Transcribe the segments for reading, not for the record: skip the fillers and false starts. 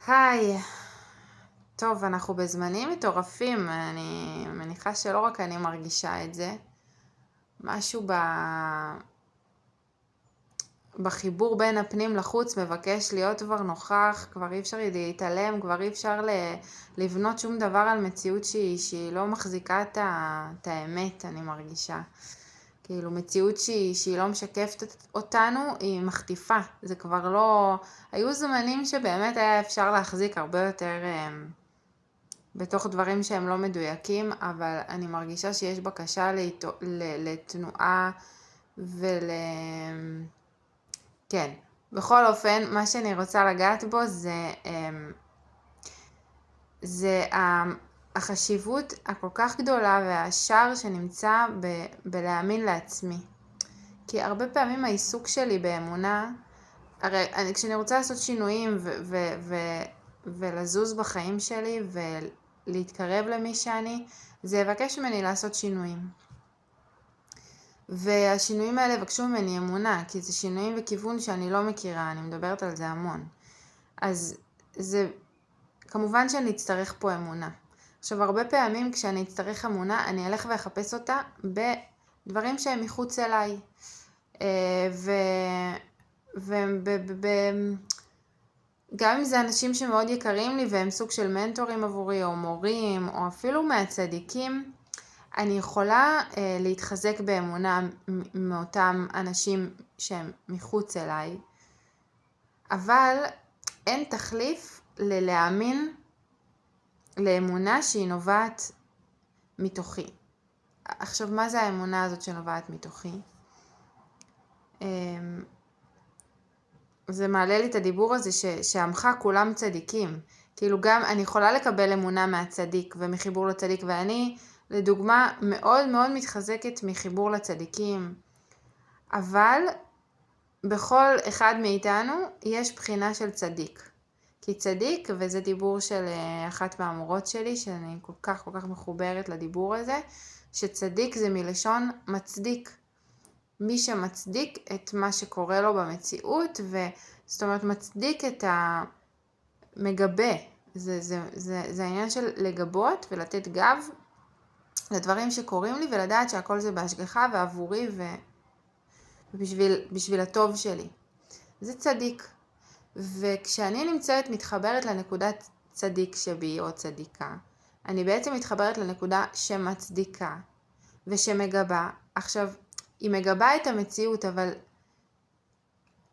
היי, טוב, אנחנו בזמנים מטורפים, אני מניחה שלא רק אני מרגישה את זה. משהו בחיבור בין הפנים לחוץ מבקש להיות כבר נוכח, כבר אי אפשר להתעלם, כבר אי אפשר לבנות שום דבר על מציאות שהיא לא מחזיקה את האמת, אני מרגישה. כאילו מציאות שהיא לא משקפת אותנו, היא מחטיפה. זה כבר לא... היו זמנים שבאמת היה אפשר להחזיק הרבה יותר... בתוך דברים שהם לא מדויקים, אבל אני מרגישה שיש בקשה לתנועה כן. בכל אופן, מה שאני רוצה לגעת בו זה החשיבות הכל כך גדולה והשער שנמצא בלהאמין לעצמי. כי הרבה פעמים העיסוק שלי באמונה, הרי כשאני רוצה לעשות שינויים ולזוז בחיים שלי להתקרב למי שאני, זה יבקש ממני לעשות שינויים. והשינויים האלה יבקשו ממני אמונה, כי זה שינויים וכיוון שאני לא מכירה, אני מדברת על זה המון. אז זה, כמובן שאני אצטרך פה אמונה. עכשיו, הרבה פעמים כשאני אצטרך אמונה, אני אלך ואחפש אותה בדברים שהם מחוץ אליי. גם אם זה אנשים שמאוד יקרים לי והם סוג של מנטורים עבורי או מורים או אפילו מהצדיקים, אני יכולה להתחזק באמונה מאותם אנשים שהם מחוץ אליי, אבל אין תחליף ללהאמין לאמונה שהיא נובעת מתוכי. עכשיו, מה זה האמונה הזאת שנובעת מתוכי? זה מעלה לי את הדיבור הזה שעמך כולם צדיקים. כאילו גם אני יכולה לקבל אמונה מהצדיק ומחיבור לצדיק, ואני לדוגמה מאוד מאוד מתחזקת מחיבור לצדיקים. אבל בכל אחד מאיתנו יש בחינה של צדיק. כי צדיק, וזה דיבור של אחת מהמורות שלי, שאני כל כך מחוברת לדיבור הזה, שצדיק זה מלשון מצדיק. מי שמצדיק את מה שקורה לו במציאות, זאת אומרת מצדיק את המגבה. זה העניין של לגבות ולתת גב לדברים שקורים לי, ולדעת שהכל זה בהשגחה ועבורי ובשביל הטוב שלי. זה צדיק. וכשאני נמצאת מתחברת לנקודת צדיק שבי או צדיקה, אני בעצם מתחברת לנקודה שמצדיקה ושמגבה. עכשיו, היא מגבה את המציאות, אבל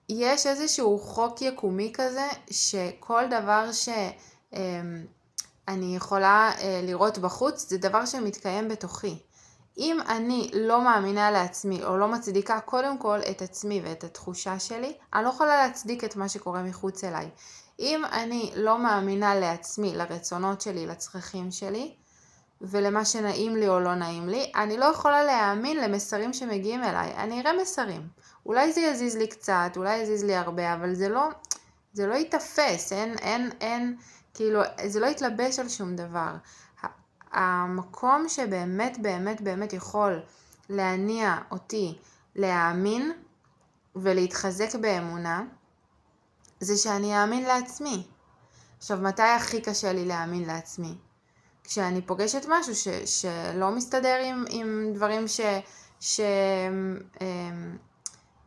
יש איזשהו חוק יקומי כזה, שכל דבר שאני יכולה לראות בחוץ, זה דבר שמתקיים בתוכי. אם אני לא מאמינה לעצמי, או לא מצדיקה קודם כל את עצמי ואת התחושה שלי, אני לא יכולה להצדיק את מה שקורה מחוץ אליי. אם אני לא מאמינה לעצמי, לרצונות שלי, לצרכים שלי, ולמה שנעים לי או לא נעים לי, אני לא יכולה להאמין למסרים שמגיעים אליי. אני אראה מסרים. אולי זה יזיז לי קצת, אולי יזיז לי הרבה, אבל זה לא יתפס, כאילו, זה לא יתלבש על שום דבר. המקום שבאמת באמת באמת יכול להניע אותי להאמין ולהתחזק באמונה, זה שאני אאמין לעצמי. עכשיו, מתי הכי קשה לי להאמין לעצמי? כשאני פוגשת משהו שלא מסתדר עם דברים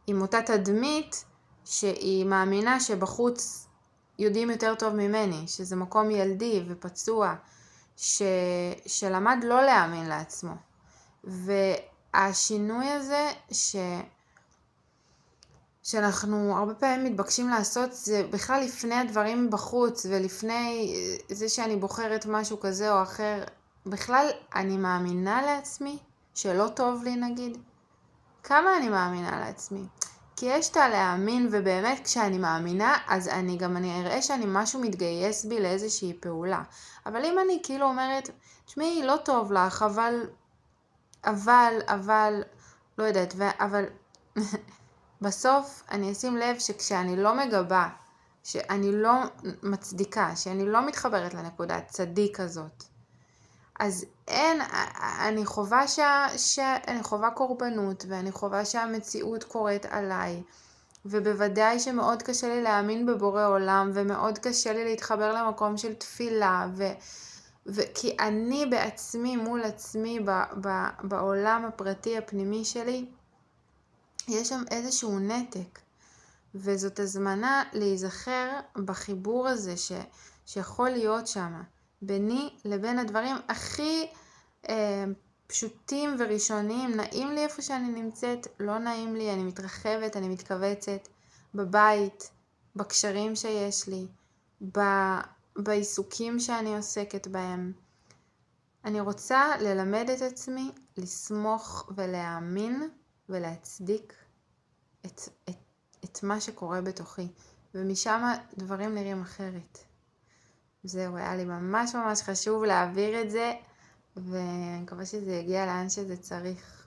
עם אותה תדמית שהיא מאמינה שבחוץ יודעים יותר טוב ממני, שזה מקום ילדי ופצוע, שלמד לא להאמין לעצמו. והשינוי הזה שאנחנו הרבה פעמים מתבקשים לעשות, זה בכלל לפני הדברים בחוץ, ולפני זה שאני בוחרת משהו כזה או אחר. בכלל אני מאמינה לעצמי שלא טוב לי, נגיד. כמה אני מאמינה לעצמי? כי יש את הלהאמין, ובאמת כשאני מאמינה, אז אני אראה שאני משהו מתגייס בי לאיזושהי פעולה. אבל אם אני כאילו אומרת, תשמעי, לא טוב לך, אבל, לא יודעת, אבל בסוף אני אשים לב שכשאני לא מגבה, שאני לא מצדיקה, שאני לא מתחברת לנקודת צדיק הזאת, אז אני חובה אני חובה קורבנות, ואני חובה שהמציאות קורית עליי, ובוודאי שמאוד קשה לי להאמין בבורא עולם, ומאוד קשה לי להתחבר למקום של תפילה, כי אני בעצמי מול עצמי בעולם הפרטי הפנימי שלי, יש שם איזשהו נתק. וזאת הזמנה להיזכר בחיבור הזה שיכול להיות שם, ביני לבין הדברים הכי פשוטים וראשוניים. נעים לי איפה שאני נמצאת, לא נעים לי, אני מתרחבת, אני מתכווצת, בבית, בקשרים שיש לי, בעיסוקים שאני עוסקת בהם. אני רוצה ללמד את עצמי לסמוך ולהאמין ולהצדיק את מה שקורה בתוכי, ומשם דברים נראים אחרת. זהו, היה לי ממש ממש חשוב להעביר את זה, ואני מקווה שזה יגיע לאן שזה צריך.